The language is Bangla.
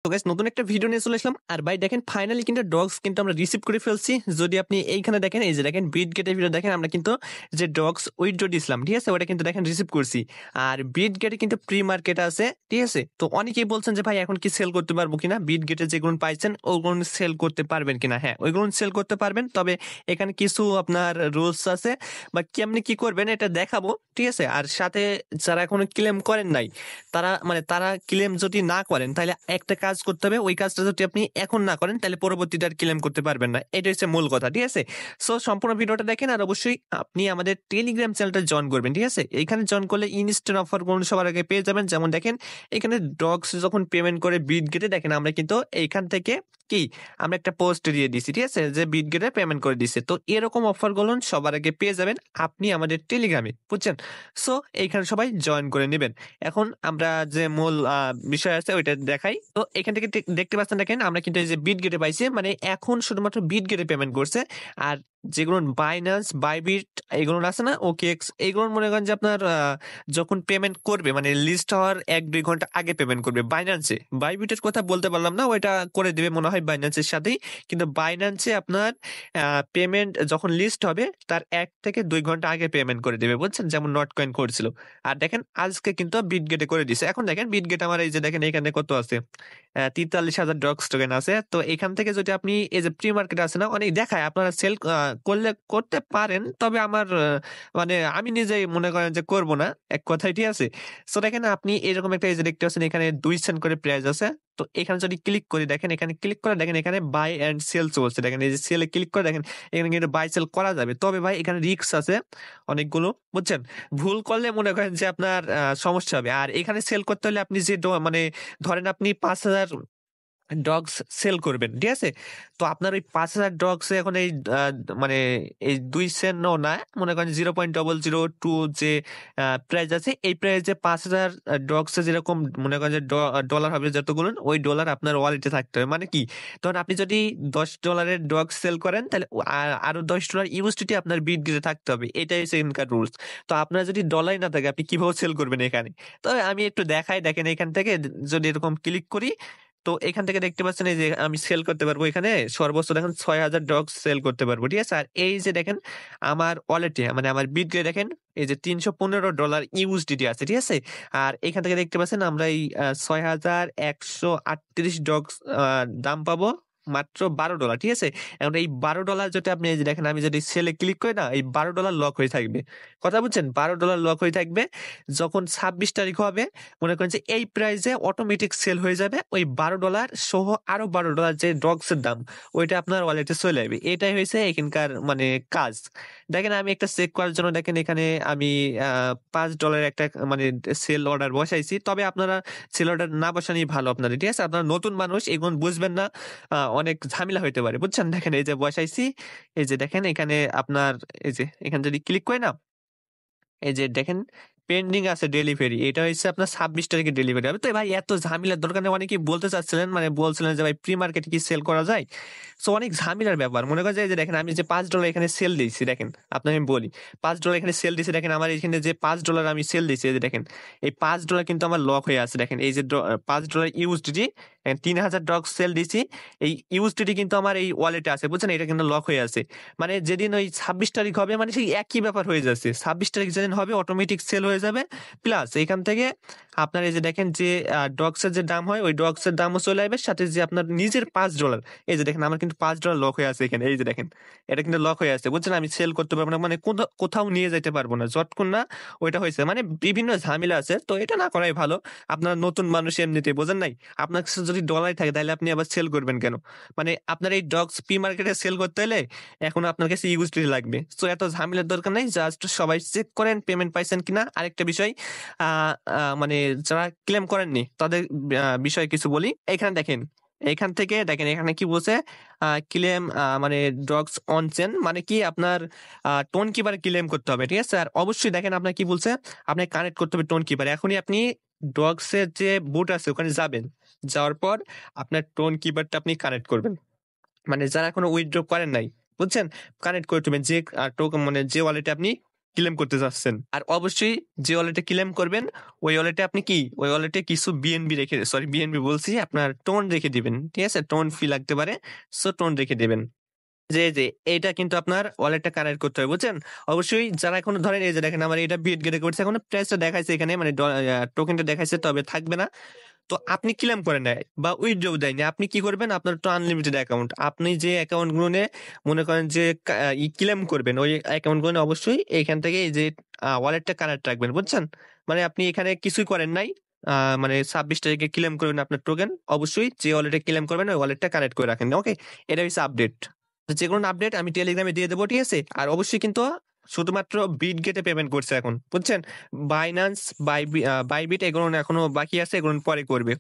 তো গাইস নতুন একটা ভিডিও নিয়ে চলে আসলাম। আর ভাই দেখেন ফাইনালি কিন্তু ডগস কিন্তু আমরা রিসিভ করে ফেলছি। যদি আপনি এইখানে দেখেন, এই যে দেখেন বিটগেটের ভিডিও দেখেন, আমরা কিন্তু যে ডগস উইথড্র দিয়েছিলাম, ঠিক আছে, ওটা কিন্তু দেখেন রিসিভ করছি। আর বিটগেটে কিন্তু প্রি মার্কেট আছে, ঠিক আছে। তো অনেকেই বলছেন যে ভাই এখন কি সেল করতে পারবো কিনা, বিটগেটে যেগুলো পাইছেন ওগুলো সেল করতে পারবেন কিনা। হ্যাঁ, ওইগুলো সেল করতে পারবেন, তবে এখানে কিছু আপনার রুলস আছে বা কেমনি কি করবেন এটা দেখাবো, ঠিক আছে। আর সাথে যারা এখনো ক্লেম করেন নাই, তারা ক্লেম যদি না করেন তাহলে একটা কাজ করতে হবে, ওই কাজটা যদি আপনি এখন না করেন তাহলে পরবর্তীতে আর ক্লেম করতে পারবেন না। এটা হচ্ছে মূল কথা, ঠিক আছে। সো সম্পূর্ণ ভিডিওটা দেখেন, আর অবশ্যই আপনি আমাদের টেলিগ্রাম চ্যানেলটা জয়েন করবেন, ঠিক আছে। এইখানে জয়েন করলে ইনস্ট্যান্ট অফার গুলো সবার আগে পেয়ে যাবেন। যেমন দেখেন এখানে ডগস যখন পেমেন্ট করে বিটগেটে, দেখেন আমরা কিন্তু এইখান থেকে কি আমরা একটা পোস্ট দিয়ে দিছি, ঠিক আছে, যে বিটগেটে পেমেন্ট করে দিছে। তো এরকম অফার গুলো সবার আগে পেয়ে যাবেন আপনি আমাদের টেলিগ্রামে, বুঝছেন। সো এইখানে সবাই জয়েন করে নেবেন। এখন আমরা যে মূল বিষয় আছে ওইটা দেখাই। তো এখান থেকে দেখতে পাচ্ছেন, দেখেন আমরা কিন্তু এই যে বিটগেটে পাইছি, মানে এখন শুধুমাত্র বিটগেটে পেমেন্ট করছে। আর যেগুলো বাইন্যান্স, বাইবিট এগুলো আছে না, ওকেএক্স, এগুলো মনে করেন যে আপনার যখন পেমেন্ট করবে, মানে লিস্ট হওয়ার 1-2 ঘন্টা আগে পেমেন্ট করবে বাইন্যান্সে। বাইবিটের কথা বলতে পারলাম না, ওইটা করে দেবে মনে হয় বাইন্যান্সের সাথেই। কিন্তু বাইন্যান্সে আপনার পেমেন্ট যখন লিস্ট হবে তার 1 থেকে 2 ঘন্টা আগে পেমেন্ট করে দেবে, বুঝছেন, যেমন নট কয়েন করছিল। আর দেখেন আজকে কিন্তু বিটগেটে করে দিছে। এখন দেখেন বিটগেট আমার এই যে দেখেন এখানে কত আছে, 43,000 ডগস টোকেন আছে। তো এখান থেকে যদি আপনি এই যে প্রি মার্কেট আছে না, অনেক দেখায় আপনারা সেল করলে করতে পারেন, তবে আমার মানে আমি নিজেই মনে করেন যে করবো না, এক কথায়, ঠিক আছে। সো দেখেন আপনি এরকম একটা এই যে দেখতে পাচ্ছেন এখানে 2 সেন্ট করে প্রাইস আছে। তো এখানে যদি ক্লিক করি, দেখেন এখানে ক্লিক করে দেখেন এখানে বাই এন্ড সেল চলছে। দেখেন এই যে সেলে ক্লিক করে দেখেন এখানে কিন্তু বাই সেল করা যাবে, তবে ভাই এখানে রিস্ক আছে অনেকগুলো, বুঝছেন। ভুল করলে মনে করেন যে আপনার সমস্যা হবে। আর এখানে সেল করতে হলে আপনি যে মানে ধরেন আপনি 5,000 ডগস সেল করবেন, ঠিক আছে। তো আপনার ওই 5,000 ডগস এখন এই মানে এই 2 সেন্ট না, মনে করেন 0.002 যে প্রাইস আছে, এই প্রাইসে 5,000 ডগস যেরকম মনে করেন যে ডলার হবে যতগুলো, ওই ডলার আপনার ওয়ালেটে থাকতে হবে। মানে কি, ধরুন আপনি যদি $10 ডগ সেল করেন তাহলে আরো $10 ইউএসডিটি আপনার বিটগেটে থাকতে হবে, এটাই হচ্ছে এখানকার রুলস। তো আপনার যদি ডলারই না থাকে আপনি কিভাবে সেল করবেন এখানে। তো আমি একটু দেখাই, দেখেন এখান থেকে যদি এরকম ক্লিক করি, তো এখান থেকে দেখতে পাচ্ছেন এই যে আমি সেল করতে পারবো, এখানে সর্বোচ্চ দেখেন 6,000 ডগ সেল করতে পারবো, ঠিক আছে। আর এই যে দেখেন আমার ওয়ালেটে, মানে আমার বিটগেটে দেখেন এই যে $315 ইউএসডিটি আছে, ঠিক আছে। আর এখান থেকে দেখতে পাচ্ছেন আমরা এই 6,138 ডগ দাম পাবো মাত্র $12, ঠিক আছে। এখন এই $12 যদি আপনি এই যে দেখেন আমি যদি সেলে ক্লিক করি না, এই $12 লক হয়ে থাকবে। কথা বুঝছেন, $12 লক হয়ে থাকবে। যখন 26 তারিখ হবে, মনে করেন যে এই প্রাইসে অটোমেটিক সেল হয়ে যাবে ওই $12 সহ আরো $12 যে ডগসের দাম, ওইটা আপনার ওয়ালেটে চলে যাবে। এটাই হয়েছে এখানকার মানে কাজ। দেখেন আমি একটা চেক করার জন্য দেখেন এখানে আমি $5 একটা মানে সেল অর্ডার বসাইছি, তবে আপনারা সেল অর্ডার না বসানোই ভালো আপনাদের, ঠিক আছে। আপনারা নতুন মানুষ, এগুলো বুঝবেন না, অনেক ঝামেলা হইতে পারে, বুঝছেন। দেখেন এই যে বসাইছি, এই যে দেখেন এখানে আপনার এই যে এখানে যদি ক্লিক করি না, এই যে দেখেন পেন্ডিং আছে ডেলিভারি, এটা হচ্ছে আপনার 26 তারিখে ডেলিভারি হবে। তো ভাই এত ঝামেলার দরকার নেই, অনেকেই বলতে চাচ্ছিলেন, মানে বলছিলেন যে ভাই প্রি মার্কেটে কি সেল করা যায়। সো অনেক ঝামেলার ব্যাপার, মনে করেন যে দেখেন আমি যে $5 এখানে সেল দিয়েছি, দেখেন আপনাকে আমি বলি $5 এখানে সেল দিয়েছি। দেখেন আমার এখানে যে $5 আমি সেল দিয়েছি, এই যে দেখেন এই $5 কিন্তু আমার লক হয়ে আছে। দেখেন এই যে $5 ইউএসডিটি, 3,000 ডগ সেল দিয়েছি, এই ইউএসডিটি কিন্তু আমার এই ওয়ালেটে আছে, বুঝছেন, এটা কিন্তু লক হয়ে আছে। মানে যেদিন ওই 26 তারিখ হবে, মানে সেই একই ব্যাপার হয়ে যাচ্ছে, 26 তারিখ যেদিন হবে অটোমেটিক সেল হয়ে যাবে। প্লাস এখান থেকে আপনার এই যে দেখেন যে ডগসের যে দাম হয় ওই ডগসের দামও চলে আসবে, সাথে যে আপনার নিজের $5, এই যে দেখেন আমার কিন্তু $5 লক হয়ে আছে এখানে, এই যে দেখেন এটা কিন্তু লক হয়ে আছে, বুঝছেন। আমি সেল করতে পারবো না, মানে কোথাও নিয়ে যেতে পারবো না যতক্ষণ না ওইটা হয়েছে, মানে বিভিন্ন ঝামেলা আছে। তো এটা না করাই ভালো, আপনার নতুন মানুষ এমনিতে বোঝেন নাই। আপনার কাছে যদি ডলার থাকে তাহলে আপনি আবার সেল করবেন কেন, মানে আপনার এই ডগস পি মার্কেটে সেল করতে হলে এখন আপনার কাছে ইউএসডি লাগবে। সো এত ঝামেলার দরকার নাই, জাস্ট সবাই চেক করেন পেমেন্ট পাইছেন কিনা। আরেকটা বিষয়, মানে যারা ক্লেম করেননি তাদের বিষয়ে কিছু বলি। এখানে দেখেন, এখান থেকে দেখেন এখানে কি বলছে, ক্লেম মানে ডগস অন চেন, মানে কি আপনার টোন কিপার ক্লেম করতে হবে, ঠিক আছে। আর অবশ্যই দেখেন আপনার কি বলছে, আপনি কানেক্ট করতে হবে টোন কিপার। এখনই আপনি ডগসের যে বুট আছে ওখানে যাবেন, যাওয়ার পর আপনার টোন কিপারটা আপনি কানেক্ট করবেন। মানে যারা এখনো উইথড্র করেন নাই, বুঝছেন, কানেক্ট করে দেবেন যে টোকেন, মানে যে ওয়ালেটে আপনি ক্লেম করতে চাচ্ছেন। আর অবশ্যই যে ওয়ালেটে ক্লেম করবেন ওই ওয়ালেটে আপনি কি ওই ওয়ালেটে কিছু বিএনবি রেখে সরি বিএনবি বলছি আপনার টোন রেখে দিবেন। ঠিক আছে? টোন ফি লাগতে পারে। সো টোন রেখে দিবেন। যে এইটা কিন্তু আপনার ওয়ালেটটা কানেক্ট করতে হবে, বুঝছেন? অবশ্যই যারা এখনো ধরেন এই যে দেখেন আমার এটা বিটগেটে করছে এখনো প্রাইসটা দেখাইছে এখানে মানে টোকেনটা দেখাইছে তবে থাকবে না। তো আপনি ক্লেম করেন নাই বা উইথড্র দেয়নি। আপনি কি করবেন? আপনার তো আনলিমিটেড অ্যাকাউন্ট। আপনি যে অ্যাকাউন্ট গুলো নিয়ে মনে করেন যে ক্লেম করবেন ওই অ্যাকাউন্ট গুলো অবশ্যই এইখান থেকে এই যে ওয়ালেটটা কানেক্ট রাখবেন, বুঝছেন? মানে আপনি এখানে কিছুই করেন নাই। মানে ২৬ তারিখে ক্লেম করবেন আপনার টোকেন। অবশ্যই যে ওয়ালেটে ক্লেম করবেন ওই ওয়ালেটটা কানেক্ট করে রাখেন। ওকে? এটা হচ্ছে আপডেট। যেকোনো আপডেট আমি টেলিগ্রামে দিয়ে দেবো, ঠিক আছে? আর অবশ্যই কিন্তু শুধুমাত্র বিটগেটে পেমেন্ট করছে এখন, বুঝছেন? বাইন্যান্স, বাইবিট এগুলো এখনো বাকি আছে, এগুলো পরে করবে।